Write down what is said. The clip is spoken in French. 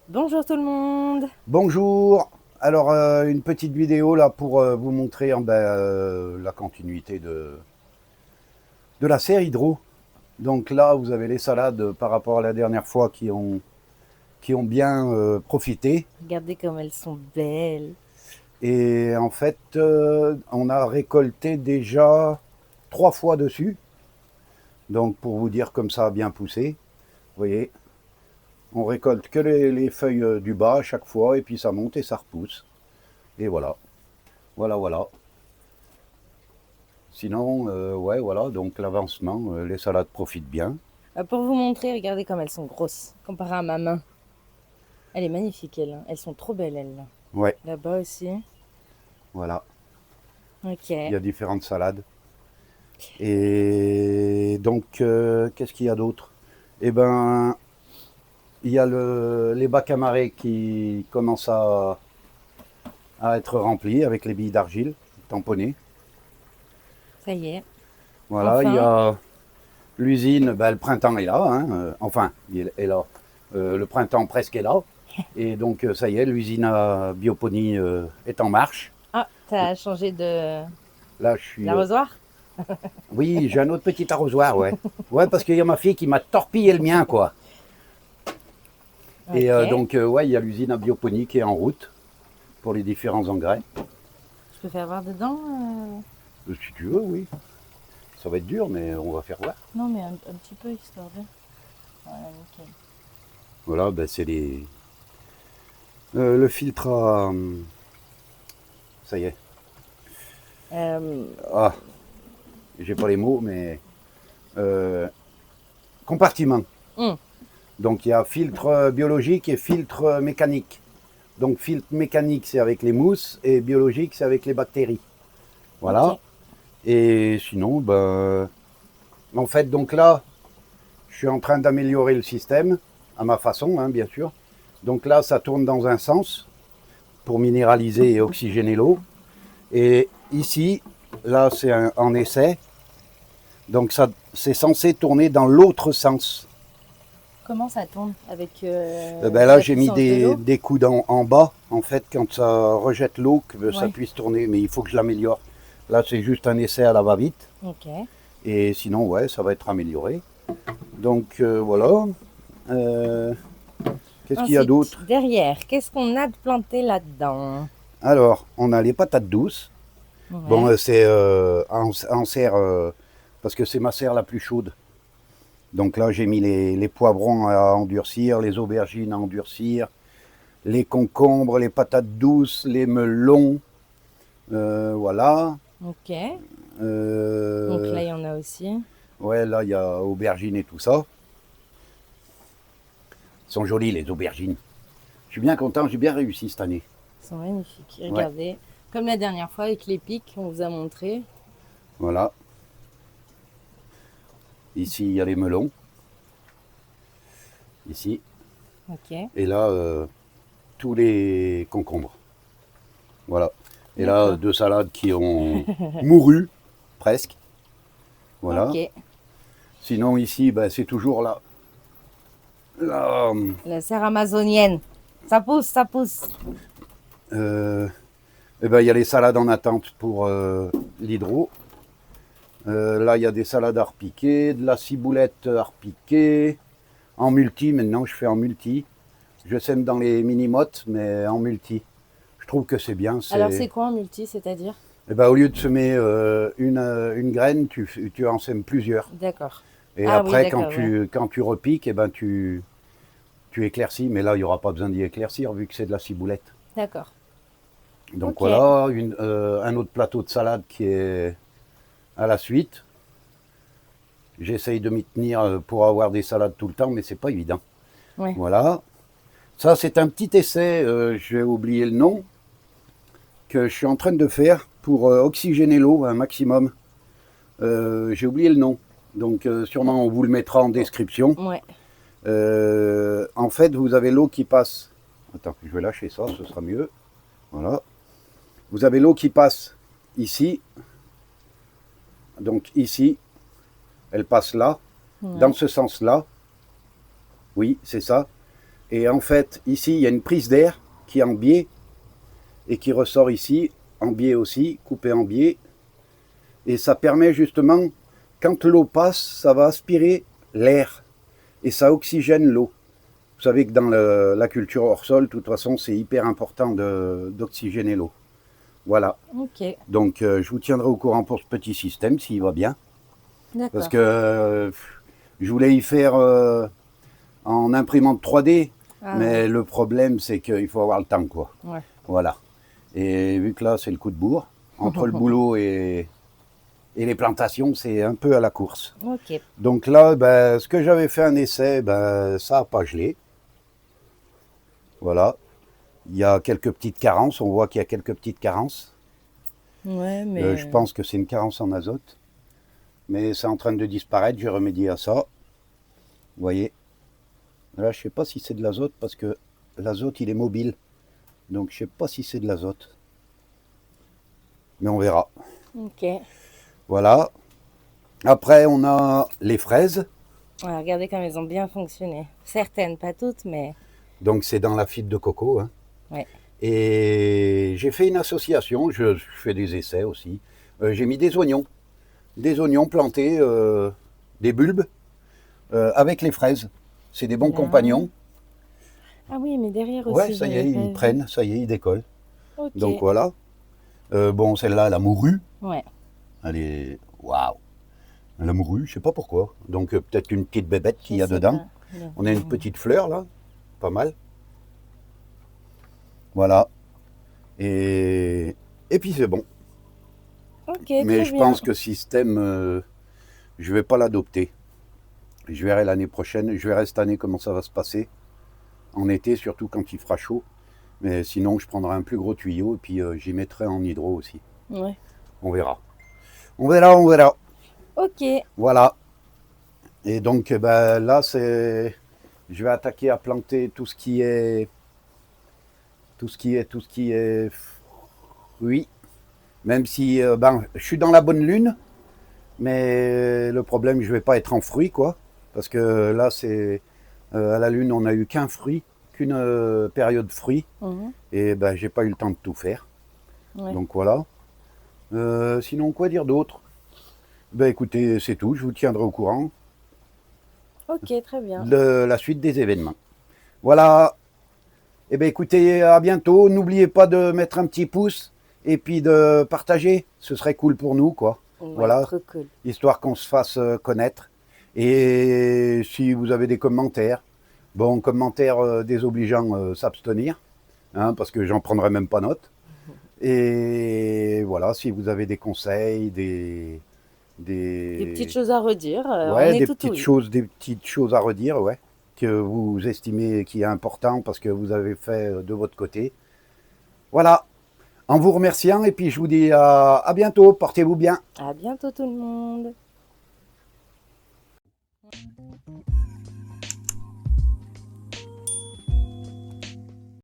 Bonjour tout le monde. Bonjour. Alors une petite vidéo là pour vous montrer la continuité de la serre hydro. Donc là vous avez les salades par rapport à la dernière fois qui ont bien profité. Regardez comme elles sont belles. Et en fait on a récolté déjà 3 fois dessus. Donc pour vous dire comme ça a bien poussé. Vous voyez, on récolte que les feuilles du bas à chaque fois et puis ça monte et ça repousse. Et voilà. Voilà. Sinon, ouais, voilà, donc l'avancement, les salades profitent bien. Pour vous montrer, regardez comme elles sont grosses comparées à ma main. Elle est magnifique elle, hein. Elles sont trop belles elles. Ouais, Là-bas aussi. voilà, il y Ok. a différentes salades. Et donc, qu'est-ce qu'il y a d'autre? Eh ben, il y a les bacs à marée qui commencent à être remplis avec les billes d'argile tamponnées. Ça y est. Voilà, il y Enfin. a l'usine, ben, le printemps est là, hein, enfin, il est là. Le printemps presque est là. Et donc, ça y est, l'usine à bioponie est en marche. Ah, t'as changé de Là, je suis. l'arrosoir? Oui, j'ai un autre petit arrosoir, ouais. Ouais, parce qu'il y a ma fille qui m'a torpillé le mien, quoi. Et Ok. donc, ouais, il y a l'usine à bioponie qui est en route pour les différents engrais. Je peux faire voir dedans? Si tu veux, oui. Ça va être dur, mais on va faire voir. Non, mais un petit peu histoire de. Voilà, nickel. Voilà, ben c'est le filtre à. Ça y est. Euh, Ah, j'ai pas les mots, mais. euh, compartiment. hum, Donc, il y a filtre biologique et filtre mécanique. Donc, filtre mécanique, c'est avec les mousses, et biologique, c'est avec les bactéries. Voilà. ok. Et sinon, ben, en fait, donc là, je suis en train d'améliorer le système, à ma façon, hein, bien sûr. Donc là, ça tourne dans un sens pour minéraliser et oxygéner l'eau. Et ici, là, c'est en essai. Donc ça, c'est censé tourner dans l'autre sens. Comment ça tourne? Avec Ben là, la j'ai mis puissance de l'eau? des coudes en bas, en fait, quand ça rejette l'eau, que ça Ouais. puisse tourner. Mais il faut que je l'améliore. Là, c'est juste un essai à la va-vite. Ok. Et sinon, ouais, ça va être amélioré. Donc voilà. Euh, Qu'est-ce qu'il y a Ensuite, d'autre? derrière, qu'est-ce qu'on a de planté là-dedans? Alors, on a les patates douces. Bon, Ouais. c'est en serre, parce que c'est ma serre la plus chaude. Donc là, j'ai mis les poivrons à endurcir, les aubergines à endurcir, les concombres, les patates douces, les melons. Voilà. Ok. Donc Euh, là, il y en a aussi. ouais, là, il y a aubergines et tout ça. Ils sont jolis, les aubergines. Je suis bien content, j'ai bien réussi cette année. Ils sont magnifiques. Et Ouais, regardez, comme la dernière fois avec les pics qu'on vous a montré. voilà. Ici, il y a les melons. Ici. Ok. Et là, tous les concombres. Voilà. Et là, D'accord. 2 salades qui ont mouru, presque. Voilà. Ok. Sinon, ici, ben, c'est toujours là. Là, La serre amazonienne. Ça pousse, ça pousse. euh, eh ben, il y a les salades en attente pour l'hydro. Là, il y a des salades à repiquer, de la ciboulette à repiquer. En multi, maintenant, je fais en multi. Je sème dans les mini-mottes, mais en multi. Je trouve que c'est bien. Alors, c'est quoi un multi, c'est-à-dire? Eh ben, au lieu de semer une graine, tu en sèmes plusieurs. D'accord. Et Ah oui, après, d'accord, ouais. quand tu repiques, eh ben, tu éclaircis. Mais là, il n'y aura pas besoin d'y éclaircir vu que c'est de la ciboulette. D'accord. Donc Ok. voilà, un autre plateau de salade qui est à la suite. J'essaye de m'y tenir pour avoir des salades tout le temps, mais c'est pas évident. Ouais. Voilà. Ça, c'est un petit essai, j'ai oublié le nom, que je suis en train de faire pour oxygéner l'eau un maximum. J'ai oublié le nom. Donc sûrement on vous le mettra en Oh, description. ouais. En fait, vous avez l'eau qui passe. Attends, je vais lâcher ça, ce sera mieux. Voilà. Vous avez l'eau qui passe ici. Donc ici, elle passe là. Dans Ouais. ce sens-là. Oui, c'est ça. Et en fait, ici, il y a une prise d'air qui est en biais et qui ressort ici, en biais aussi, coupé en biais. Et ça permet justement, quand l'eau passe, ça va aspirer l'air et ça oxygène l'eau. Vous savez que dans la culture hors sol, de toute façon, c'est hyper important d'oxygéner l'eau. Voilà. Ok, Donc, je vous tiendrai au courant pour ce petit système, s'il va bien. d'accord. Parce que je voulais y faire en imprimante 3D, Ah, mais ouais. le problème, c'est qu'il faut avoir le temps, quoi. Ouais. Voilà. Et vu que là, c'est le coup de bourre, entre le boulot et les plantations, c'est un peu à la course. Ok. Donc là, ben, ce que j'avais fait un essai, ben, ça n'a pas gelé. Voilà. Il y a quelques petites carences, on voit qu'il y a quelques petites carences. Ouais, mais... Je pense que c'est une carence en azote. Mais c'est en train de disparaître, j'ai remédié à ça. Vous voyez. Là, je ne sais pas si c'est de l'azote parce que l'azote, il est mobile. Donc, je ne sais pas si c'est de l'azote. Mais on verra. Ok. Voilà. Après, on a les fraises. Ouais, regardez comme elles ont bien fonctionné. Certaines, pas toutes, mais... Donc, c'est dans la fibre de coco. Hein. Ouais. Et j'ai fait une association. Je fais des essais aussi. J'ai mis des oignons. Des oignons plantés, des bulbes, avec les fraises. C'est des bons Bien. compagnons. Ah oui, mais derrière Ouais, aussi, ça y est, j'avais pas ils vu. prennent. Ça y est, ils décollent. Ok. Donc, voilà. Bon, celle-là, elle a mouru. Ouais. Elle est... Waouh. Elle a mouru, je sais pas pourquoi. Donc peut-être une petite bébête qu'il y a Je sais dedans. pas. Bien. On a une petite fleur là, pas mal. Voilà. Et puis c'est bon. Ok, Mais très je bien. pense que système, je vais pas l'adopter. Je verrai l'année prochaine, je verrai cette année comment ça va se passer. En été, surtout quand il fera chaud. Mais sinon, je prendrai un plus gros tuyau et puis j'y mettrai en hydro aussi. Ouais. On verra. On verra, on verra. Ok. Voilà. Et donc ben, là, c'est... Je vais attaquer à planter tout ce qui est fruits. Même si ben, je suis dans la bonne lune, mais le problème, je vais pas être en fruits, quoi. Parce que là, c'est à la lune, on n'a eu qu'un fruit, qu'une période fruits. Mhm. Et ben, j'ai pas eu le temps de tout faire. Ouais. Donc voilà. Sinon, quoi dire d'autre? Ben écoutez, c'est tout. Je vous tiendrai au courant Ok, très bien. de la suite des événements. Voilà. Eh bien, écoutez, à bientôt. N'oubliez pas de mettre un petit pouce et puis de partager. Ce serait cool pour nous, quoi. Ouais, Voilà, trop cool. histoire qu'on se fasse connaître. Et si vous avez des commentaires, bon, commentaires désobligeants, s'abstenir, hein, parce que j'en prendrai même pas note. Et voilà, si vous avez des conseils, Des petites choses à redire, on ouais, est tout oui. des petites choses à redire, ouais, que vous estimez qui est important parce que vous avez fait de votre côté. Voilà, en vous remerciant et puis je vous dis à bientôt, portez-vous bien. À bientôt tout le monde.